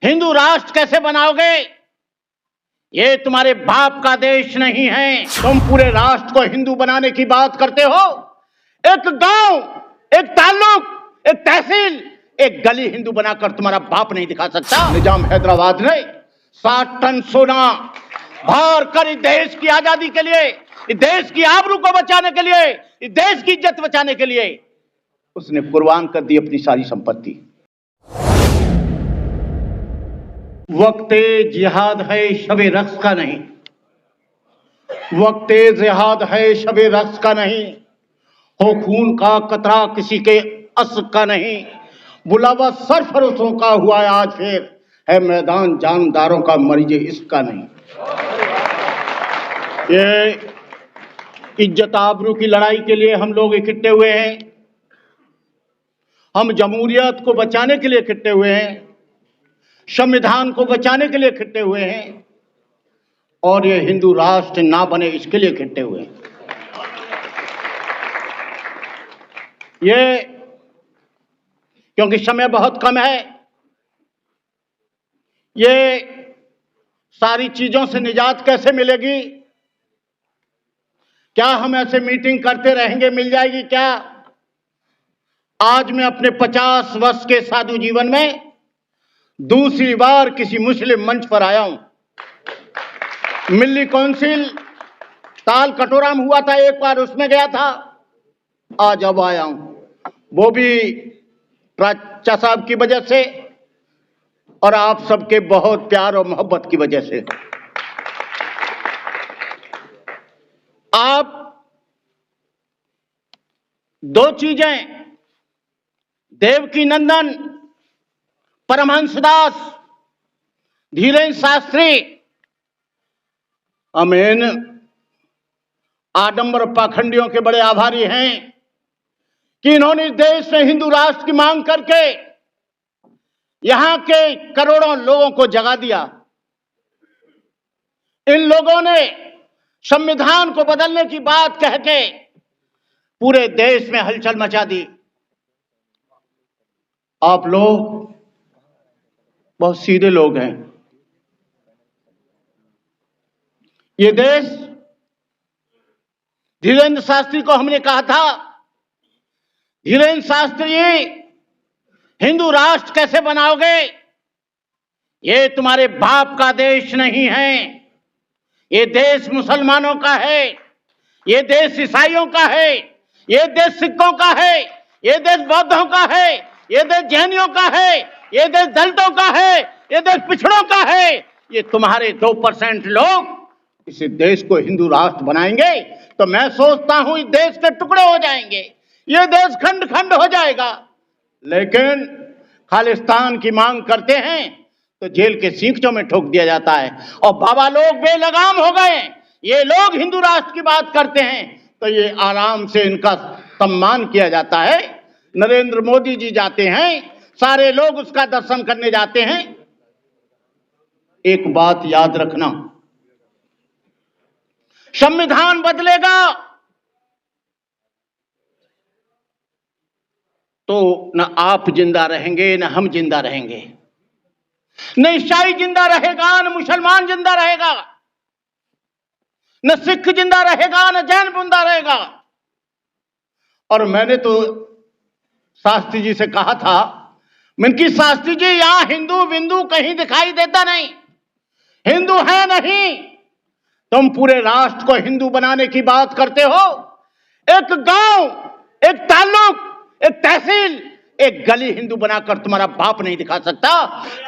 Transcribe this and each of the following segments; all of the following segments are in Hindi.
हिंदू राष्ट्र कैसे बनाओगे? ये तुम्हारे बाप का देश नहीं है। तुम पूरे राष्ट्र को हिंदू बनाने की बात करते हो। एक गांव, एक ताल्लुक, एक तहसील, एक गली हिंदू बनाकर तुम्हारा बाप नहीं दिखा सकता। निजाम हैदराबाद ने 60 टन सोना भार कर इस देश की आजादी के लिए, इस देश की आबरू को बचाने के लिए, इस देश की इज्जत बचाने के लिए उसने कुर्बान कर दी अपनी सारी संपत्ति। वक्ते जिहाद है शबे रक्स का नहीं, वक्ते जिहाद है शबे रक्स का नहीं, हो खून का कतरा किसी के अस का नहीं, बुलावा सरफरोशों का हुआ आज फिर, है मैदान जानदारों का मरीज इसका नहीं। ये इज्जत आबरू की लड़ाई के लिए हम लोग इकट्ठे हुए हैं। हम जमहूरियत को बचाने के लिए इकट्ठे हुए हैं, संविधान को बचाने के लिए इकट्ठे हुए हैं, और ये हिंदू राष्ट्र ना बने इसके लिए इकट्ठे हुए हैं। ये क्योंकि समय बहुत कम है, ये सारी चीजों से निजात कैसे मिलेगी? क्या हम ऐसे मीटिंग करते रहेंगे मिल जाएगी क्या? आज मैं अपने 50 वर्ष के साधु जीवन में दूसरी बार किसी मुस्लिम मंच पर आया हूं। मिल्ली काउंसिल ताल कटोरा में हुआ था, एक बार उसमें गया था, आज अब आया हूं, वो भी चाचा साहब की वजह से और आप सबके बहुत प्यार और मोहब्बत की वजह से। आप दो चीजें, देवकी नंदन परमहंसदास धीरेन्द्र शास्त्री, हम इन आडंबर पाखंडियों के बड़े आभारी हैं कि इन्होंने इस देश में हिंदू राष्ट्र की मांग करके यहां के करोड़ों लोगों को जगा दिया। इन लोगों ने संविधान को बदलने की बात कह के पूरे देश में हलचल मचा दी। आप लोग बहुत सीधे लोग हैं। ये देश, धीरेन्द्र शास्त्री को हमने कहा था, धीरेन्द्र शास्त्री हिंदू राष्ट्र कैसे बनाओगे? ये तुम्हारे बाप का देश नहीं है। ये देश मुसलमानों का है, ये देश ईसाइयों का है, ये देश सिखों का है, ये देश बौद्धों का है, ये देश जैनियों का है, ये देश दलितों का है, ये देश पिछड़ों का है। ये तुम्हारे 2% लोग इस देश को हिंदू राष्ट्र बनाएंगे तो मैं सोचता हूं इस देश के टुकड़े हो जाएंगे, ये देश खंड खंड हो जाएगा। लेकिन खालिस्तान की मांग करते हैं तो जेल के सींचों में ठोक दिया जाता है और बाबा लोग बेलगाम हो गए। ये लोग हिंदू राष्ट्र की बात करते हैं तो ये आराम से इनका सम्मान किया जाता है। नरेंद्र मोदी जी जाते हैं, सारे लोग उसका दर्शन करने जाते हैं। एक बात याद रखना, संविधान बदलेगा तो न आप जिंदा रहेंगे न हम जिंदा रहेंगे, न ईसाई जिंदा रहेगा न मुसलमान जिंदा रहेगा, न सिख जिंदा रहेगा न जैन जिंदा रहेगा। और मैंने तो शास्त्री जी से कहा था, मैंने कि शास्त्री जी यहां हिंदू बिंदु कहीं दिखाई देता नहीं, हिंदू है नहीं। तुम पूरे राष्ट्र को हिंदू बनाने की बात करते हो। एक गांव, एक ताल्लुक, एक तहसील, एक गली हिंदू बनाकर तुम्हारा बाप नहीं दिखा सकता।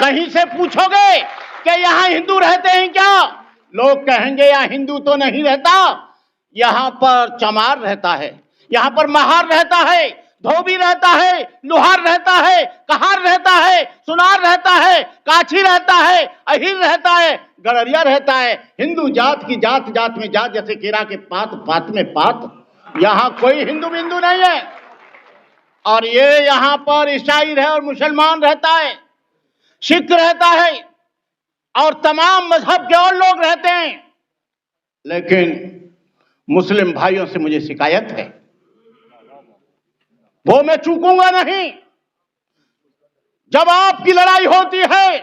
कहीं से पूछोगे कि यहां हिंदू रहते हैं क्या? लोग कहेंगे यहां हिंदू तो नहीं रहता, यहां पर चमार रहता है, यहां पर महार रहता है, धोबी रहता है, लुहार रहता है, कहार रहता है, सुनार रहता है, काछी रहता है, अहिर रहता है, गड़रिया रहता है। हिंदू जात की जात, जात में जात, जैसे केरा के पात, पात में पात। यहां कोई हिंदू बिंदु नहीं है। और ये यहां पर ईसाई है और मुसलमान रहता है, सिख रहता है और तमाम मजहब के और लोग रहते हैं। लेकिन मुस्लिम भाइयों से मुझे शिकायत है, वो मैं चूकूंगा नहीं। जब आपकी लड़ाई होती है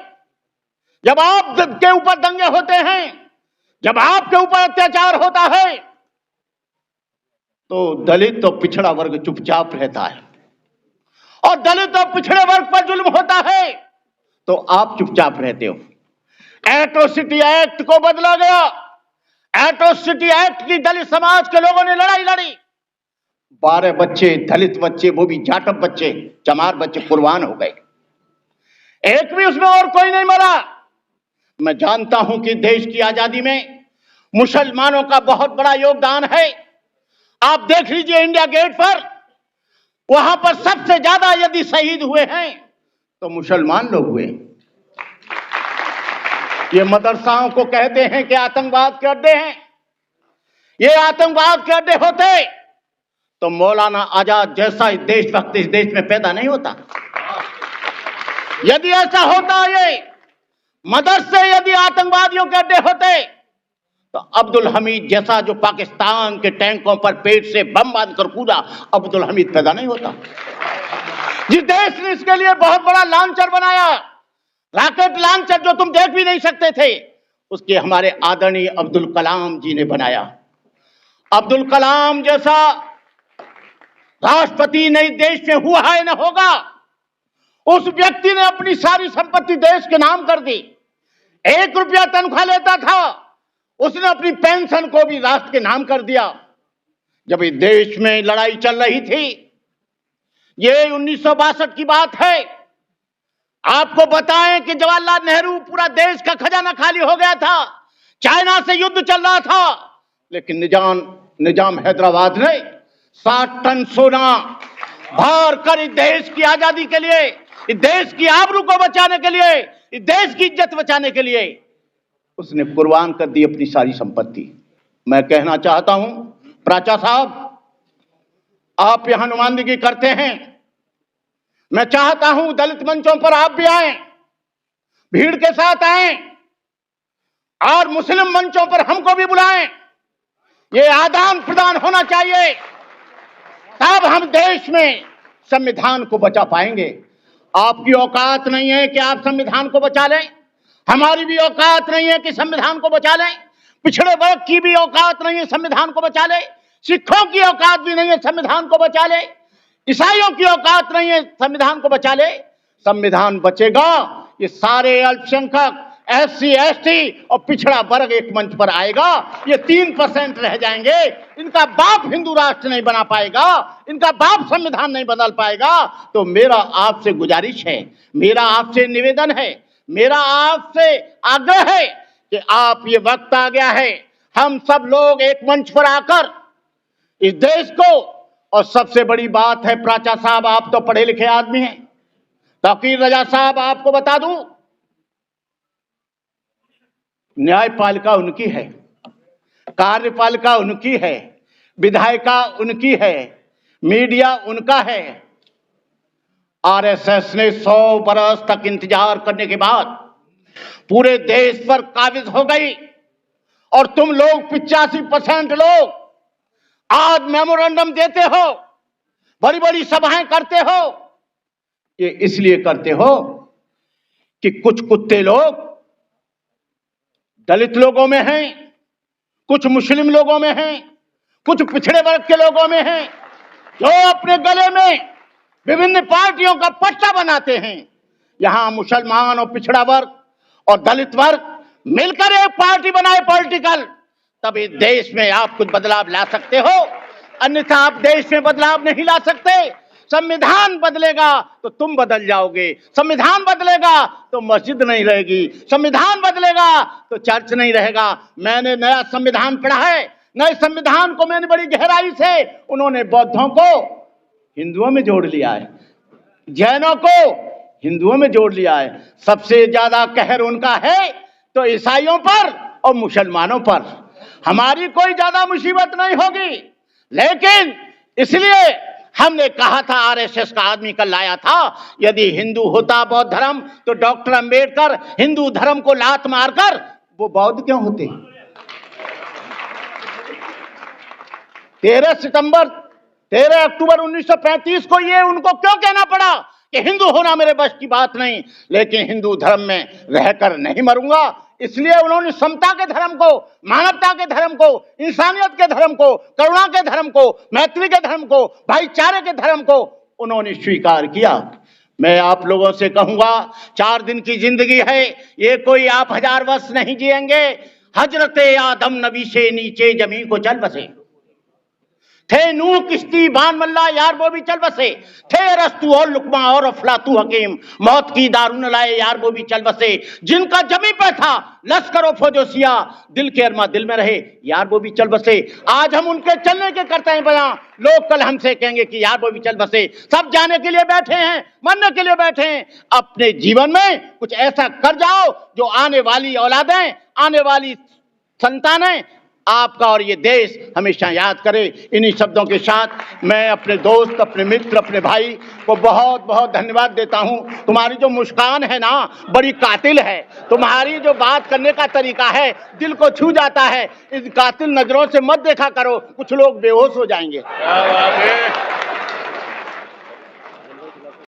जब आपके ऊपर दंगे होते हैं, जब आपके ऊपर अत्याचार होता है, तो दलित और पिछड़ा वर्ग चुपचाप रहता है, और दलित और पिछड़े वर्ग पर जुल्म होता है तो आप चुपचाप रहते हो। एट्रोसिटी एक्ट को बदला गया। एट्रोसिटी एक्ट की दलित समाज के लोगों ने लड़ाई लड़ी। 12 बच्चे, दलित बच्चे, वो भी जाटव बच्चे, चमार बच्चे कुर्बान हो गए। एक भी उसमें और कोई नहीं मरा। मैं जानता हूं कि देश की आजादी में मुसलमानों का बहुत बड़ा योगदान है। आप देख लीजिए इंडिया गेट पर, वहां पर सबसे ज्यादा यदि शहीद हुए हैं तो मुसलमान लोग हुए। ये मदरसाओं को कहते हैं कि आतंकवाद के अड्डे हैं। ये आतंकवाद के अड्डे होते तो मौलाना आजाद जैसा देशभक्त इस देश में पैदा नहीं होता। यदि ऐसा होता, ये मदरसे यदि आतंकवादियों के अड्डे होते, तो अब्दुल हमीद जैसा जो पाकिस्तान के टैंकों पर पेट से बम बांधकर कूदा, अब्दुल हमीद पैदा नहीं होता। जिस देश ने इसके लिए बहुत बड़ा लॉन्चर बनाया, रॉकेट लॉन्चर जो तुम देख भी नहीं सकते थे, उसके हमारे आदरणीय अब्दुल कलाम जी ने बनाया। अब्दुल कलाम जैसा राष्ट्रपति नहीं देश में हुआ है न होगा। उस व्यक्ति ने अपनी सारी संपत्ति देश के नाम कर दी। 1 रुपया तनख्वाह लेता था, उसने अपनी पेंशन को भी राष्ट्र के नाम कर दिया। जब इस देश में लड़ाई चल रही थी, ये 1962 की बात है, आपको बताएं कि जवाहरलाल नेहरू, पूरा देश का खजाना खाली हो गया था, चाइना से युद्ध चल रहा था, लेकिन निजाम हैदराबाद ने 60 टन सोना भर कर इस देश की आजादी के लिए, इस देश की आबरू को बचाने के लिए, इस देश की इज्जत बचाने के लिए उसने कुर्बान कर दी अपनी सारी संपत्ति। मैं कहना चाहता हूं, प्राचा साहब, आप यहां नुमाइंदगी करते हैं। मैं चाहता हूं दलित मंचों पर आप भी आएं, भीड़ के साथ आएं, और मुस्लिम मंचों पर हमको भी बुलाएं। ये आदान प्रदान होना चाहिए, तब हम देश में संविधान को बचा पाएंगे। आपकी औकात नहीं है कि आप संविधान को बचा लें, हमारी भी औकात नहीं है कि संविधान को बचा लें, पिछड़े वर्ग की भी औकात नहीं है संविधान को बचा ले, सिखों की औकात भी नहीं है संविधान को बचा ले, ईसाइयों की औकात नहीं है संविधान को बचा ले। संविधान बचेगा, ये सारे अल्पसंख्यक, SC ST और पिछड़ा वर्ग एक मंच पर आएगा। ये 3% रह जाएंगे, इनका बाप हिंदू राष्ट्र नहीं बना पाएगा, इनका बाप संविधान नहीं बदल पाएगा। तो मेरा आपसे गुजारिश है, मेरा आपसे निवेदन है, मेरा आपसे आग्रह है कि आप, ये वक्त आ गया है, हम सब लोग एक मंच पर आकर इस देश को, और सबसे बड़ी बात है प्राचा साहब, आप तो पढ़े लिखे आदमी हैं, तौकीर रजा साहब, आपको बता दूं, न्यायपालिका उनकी है, कार्यपालिका उनकी है, विधायिका उनकी है, मीडिया उनका है। RSS ने 100 बरस तक इंतजार करने के बाद पूरे देश पर काबिज हो गई, और तुम लोग 85% लोग आज मेमोरेंडम देते हो, बड़ी बड़ी सभाएं करते हो। ये इसलिए करते हो कि कुछ कुत्ते लोग दलित लोगों में हैं, कुछ मुस्लिम लोगों में हैं, कुछ पिछड़े वर्ग के लोगों में हैं, जो अपने गले में विभिन्न पार्टियों का पट्टा बनाते हैं। यहां मुसलमान और पिछड़ा वर्ग और दलित वर्ग मिलकर एक पार्टी बनाए पॉलिटिकल, तब इस देश में आप कुछ बदलाव ला सकते हो, अन्यथा आप देश में बदलाव नहीं ला सकते। संविधान बदलेगा तो तुम बदल जाओगे, संविधान बदलेगा तो मस्जिद नहीं रहेगी, संविधान बदलेगा तो चर्च नहीं रहेगा। मैंने नया संविधान पढ़ा है, नए संविधान को मैंने बड़ी गहराई से, उन्होंने बौद्धों को हिंदुओं में जोड़ लिया है, जैनों को हिंदुओं में जोड़ लिया है। सबसे ज्यादा कहर उनका है तो ईसाइयों पर और मुसलमानों पर। हमारी कोई ज्यादा मुसीबत नहीं होगी, लेकिन इसलिए हमने कहा था, RSS का आदमी कल लाया था, यदि हिंदू होता बौद्ध धर्म तो डॉक्टर अंबेडकर हिंदू धर्म को लात मारकर वो बौद्ध क्यों होते? 13 अक्टूबर 1935 को ये उनको क्यों कहना पड़ा कि हिंदू होना मेरे बस की बात नहीं, लेकिन हिंदू धर्म में रहकर नहीं मरूंगा। इसलिए उन्होंने समता के धर्म को, मानवता के धर्म को, इंसानियत के धर्म को, करुणा के धर्म को, मैत्री के धर्म को, भाईचारे के धर्म को उन्होंने स्वीकार किया। मैं आप लोगों से कहूंगा, 4 दिन की जिंदगी है, ये कोई आप 1000 वर्ष नहीं जिएंगे। हजरत आदम नबी से नीचे जमीन को चल बसे थे, नूह किश्ती बान मल्ला यार वो भी चल बसे थे, रस्तु और लुकमा और अफलातू हकीम मौत की दारुन लाए यार वो भी चल बसे, जिनका जमी पे था लश्कर फौजोसिया दिल के अरमा दिल में रहे यार वो भी चल बसे। आज हम उनके चलने के करते हैं बयां, लोग कल हमसे कहेंगे कि यार वो भी चल बसे। सब जाने के लिए बैठे हैं, मरने के लिए बैठे हैं। अपने जीवन में कुछ ऐसा कर जाओ जो आने वाली औलादें, आने वाली संतानें आपका और ये देश हमेशा याद करे। इन्हीं शब्दों के साथ मैं अपने दोस्त, अपने मित्र, अपने भाई को बहुत बहुत धन्यवाद देता हूं। तुम्हारी जो मुस्कान है ना, बड़ी कातिल है। तुम्हारी जो बात करने का तरीका है, दिल को छू जाता है। इस कातिल नजरों से मत देखा करो, कुछ लोग बेहोश हो जाएंगे।